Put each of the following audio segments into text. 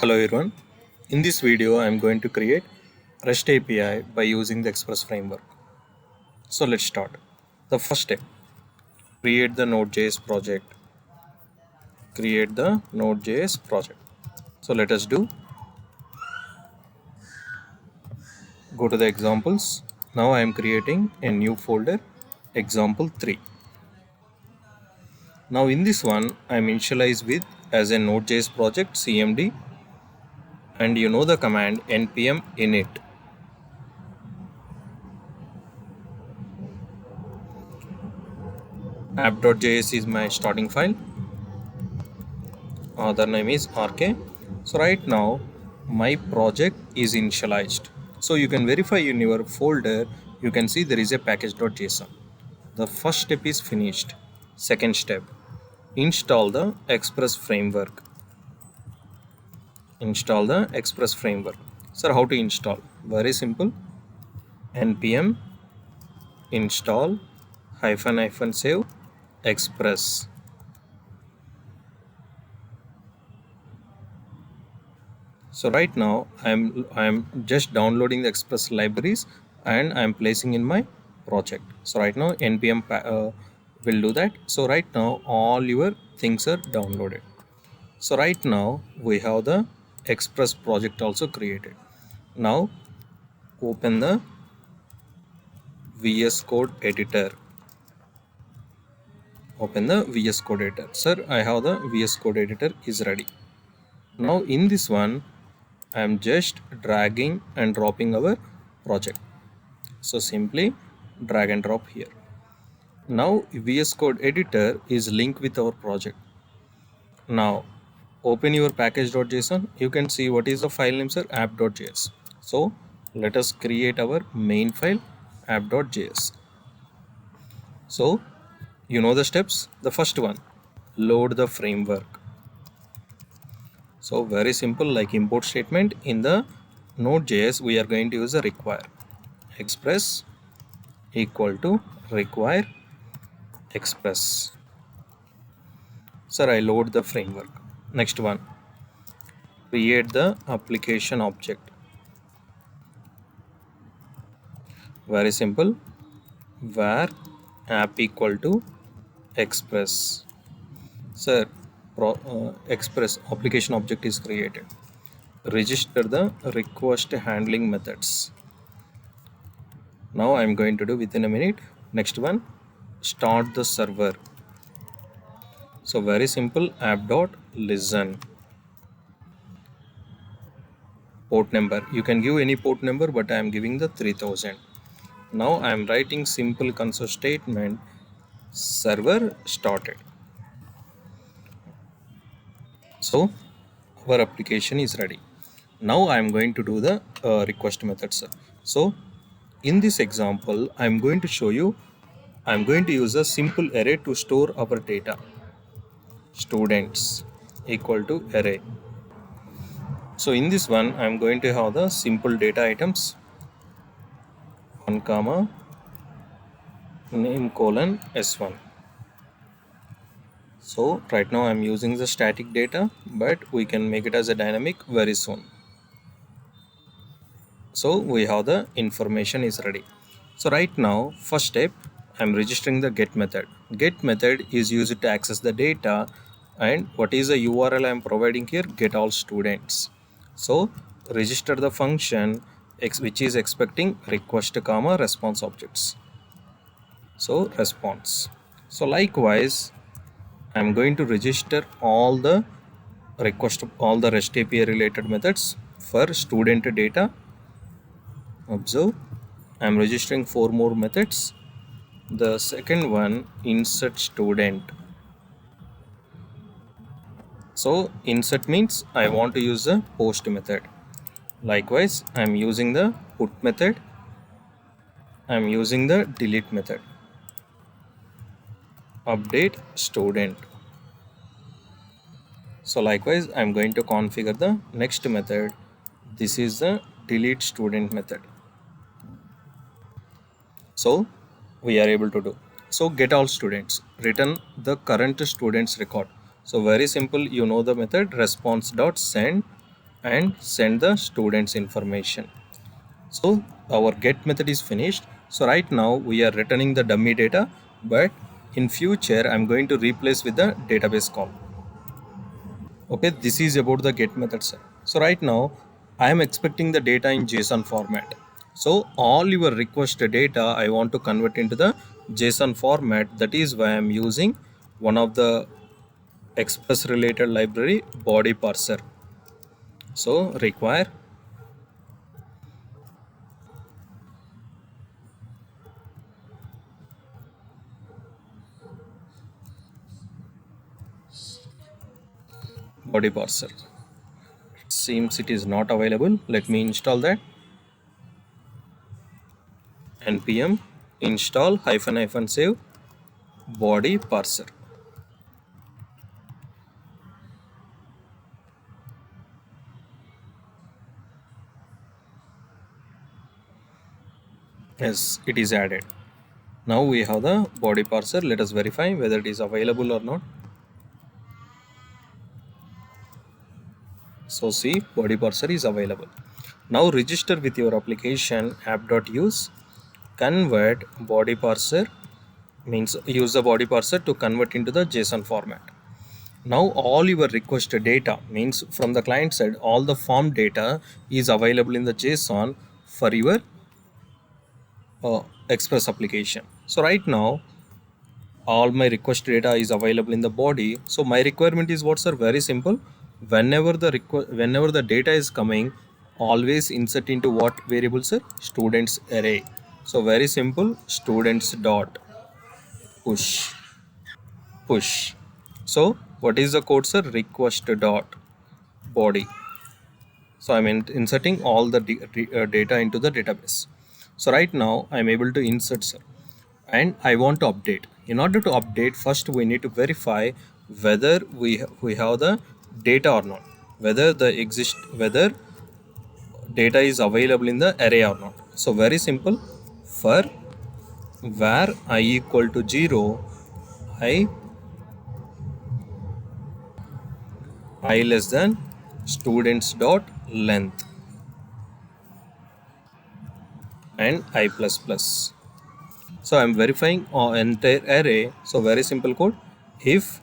Hello everyone. In this video I am going to create REST API by using the Express framework. So let's start. The first step, create the Node.js project. Create the Node.js project. So let us do. Go to the examples. Now I am creating a new folder, example 3. Now in this one I am initialize with as a Node.js project cmd, and you know the command npm init. App.js is my starting file. Other name is RK. So right now my project is initialized. So you can verify in your folder, you can see there is a package.json. The first step is finished. Second step, install the Express framework. Install the Express framework. Sir, how to install? Very simple. npm install --save express. So right now I'm just downloading the Express libraries and I'm placing in my project. So right now npm will do that. So right now all your things are downloaded. So right now we have the Express project also created. Now open the VS Code editor. Open the VS Code editor. Sir, I have the VS Code editor is ready. Now in this one I am just dragging and dropping our project. So simply drag and drop here. Now VS Code editor is linked with our project. Now open your package.json. You can see what is the file name, sir, app.js. So let us create our main file app.js. So you know the steps. The first one, load the framework. So very simple, like import statement in the Node.js we are going to use a require. Express equal to require express. Sir, I load the framework. Next one, create the application object. Very simple, var app equal to express. Sir, express application object is created. Register the request handling methods. Now I am going to do within a minute. Next one, start the server. So very simple, app.listen. Port number, you can give any port number, but I am giving the 3000. Now I am writing simple console statement, server started. So our application is ready. Now I am going to do the request methods. So in this example I am going to show you, I am going to use a simple array to store our data. Students equal to array. So in this one I am going to have the simple data items 1 comma name colon s1. So right now I am using the static data, but we can make it as a dynamic very soon. So we have the information is ready. So right now first step, I am registering the get method. Get method is used to access the data, and what is the URL I am providing here? Get all students. So register the function which is expecting request comma response objects. So response. So likewise I am going to register all the REST API related methods for student data. Observe, I am registering 4 more methods. The second one, insert student. So insert means I want to use the post method. Likewise, I am using the put method. I am using the delete method. Update student. So likewise, I am going to configure the next method. This is the delete student method. So we are able to do. So get all students, return the current students record. So very simple, you know the method response.send and send the students information. So our get method is finished. So right now we are returning the dummy data, but in future I'm going to replace with the database call. Okay, this is about the get method, sir. So right now I am expecting the data in JSON format. So all your requested data I want to convert into the JSON format. That is why I'm using one of the Express related library, body parser. So require body parser. Seems it is not available. Let me install that. npm install -- save body parser. Yes, it is added. Now we have the body parser. Let us verify whether it is available or not. So see, body parser is available. Now register with your application app.use convert body parser, means use the body parser to convert into the JSON format. Now all your requested data, means from the client side, all the form data is available in the JSON for your Express application. So right now all my request data is available in the body. So my requirement is what, sir? Very simple. Whenever the data is coming, always insert into what variable, sir? Students array. So very simple, students dot push. So what is the code, sir? Request dot body. So I'm inserting all the data into the database. So right now I'm able to insert, sir, and I want to update. In order to update, first we need to verify whether we have the data or not, whether whether data is available in the array or not. So very simple, for var I equal to 0, I less than students dot length and I plus plus. So I'm verifying entire array. So very simple code, if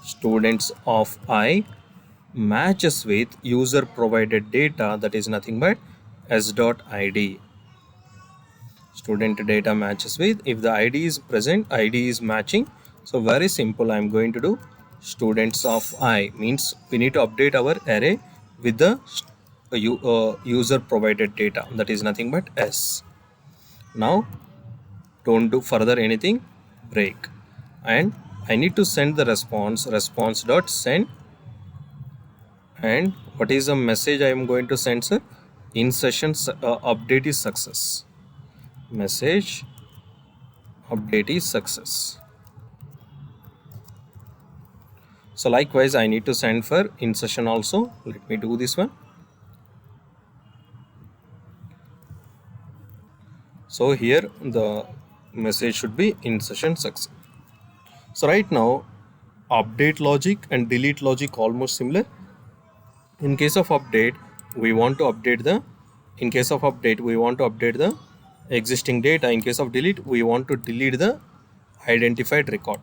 students of I matches with user provided data, that is nothing but s.id. Student data matches with, if the id is present, id is matching. So very simple, I'm going to do students of I, means we need to update our array with the user provided data, that is nothing but s. Now don't do further anything, break, and I need to send the response dot send. And what is the message I am going to send, sir? In session update is success. Message update is success. So likewise I need to send for in session also. Let me do this one. So here the message should be in session success. So right now update logic and delete logic almost similar. In case of update, we want to update the existing data. In case of delete, we want to delete the identified record.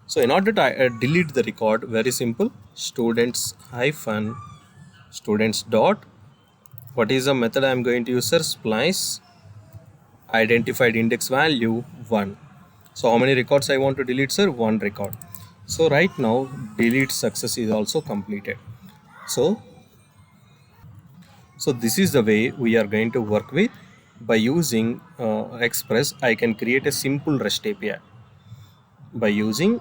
So in order to delete the record, very simple, students dot, what is the method I am going to use, sir? Splice identified index value 1. So how many records I want to delete, sir? 1 record. So right now delete success is also completed. So this is the way we are going to work with. By using Express, I can create a simple REST API. By using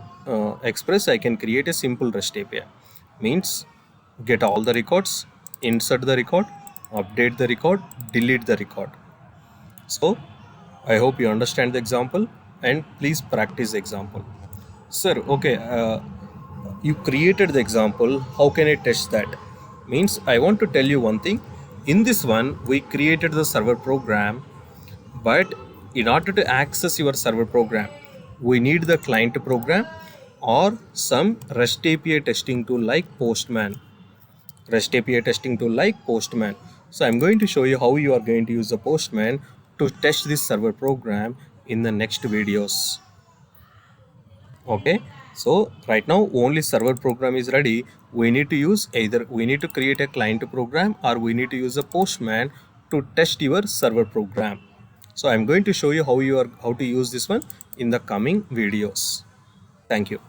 Express, I can create a simple REST API. Means get all the records, insert the record, update the record, delete the record. So I hope you understand the example, and please practice the example. Sir, okay, you created the example. How can I test that? Means I want to tell you one thing. In this one, we created the server program, but in order to access your server program, we need the client program or some REST API testing tool like Postman. REST API testing tool like Postman. So I'm going to show you how you are going to use the Postman to test this server program in the next videos. Okay, so right now only server program is ready. We need to use either we need to create a client program or we need to use a Postman to test your server program. So I'm going to show you how to use this one in the coming videos. Thank you.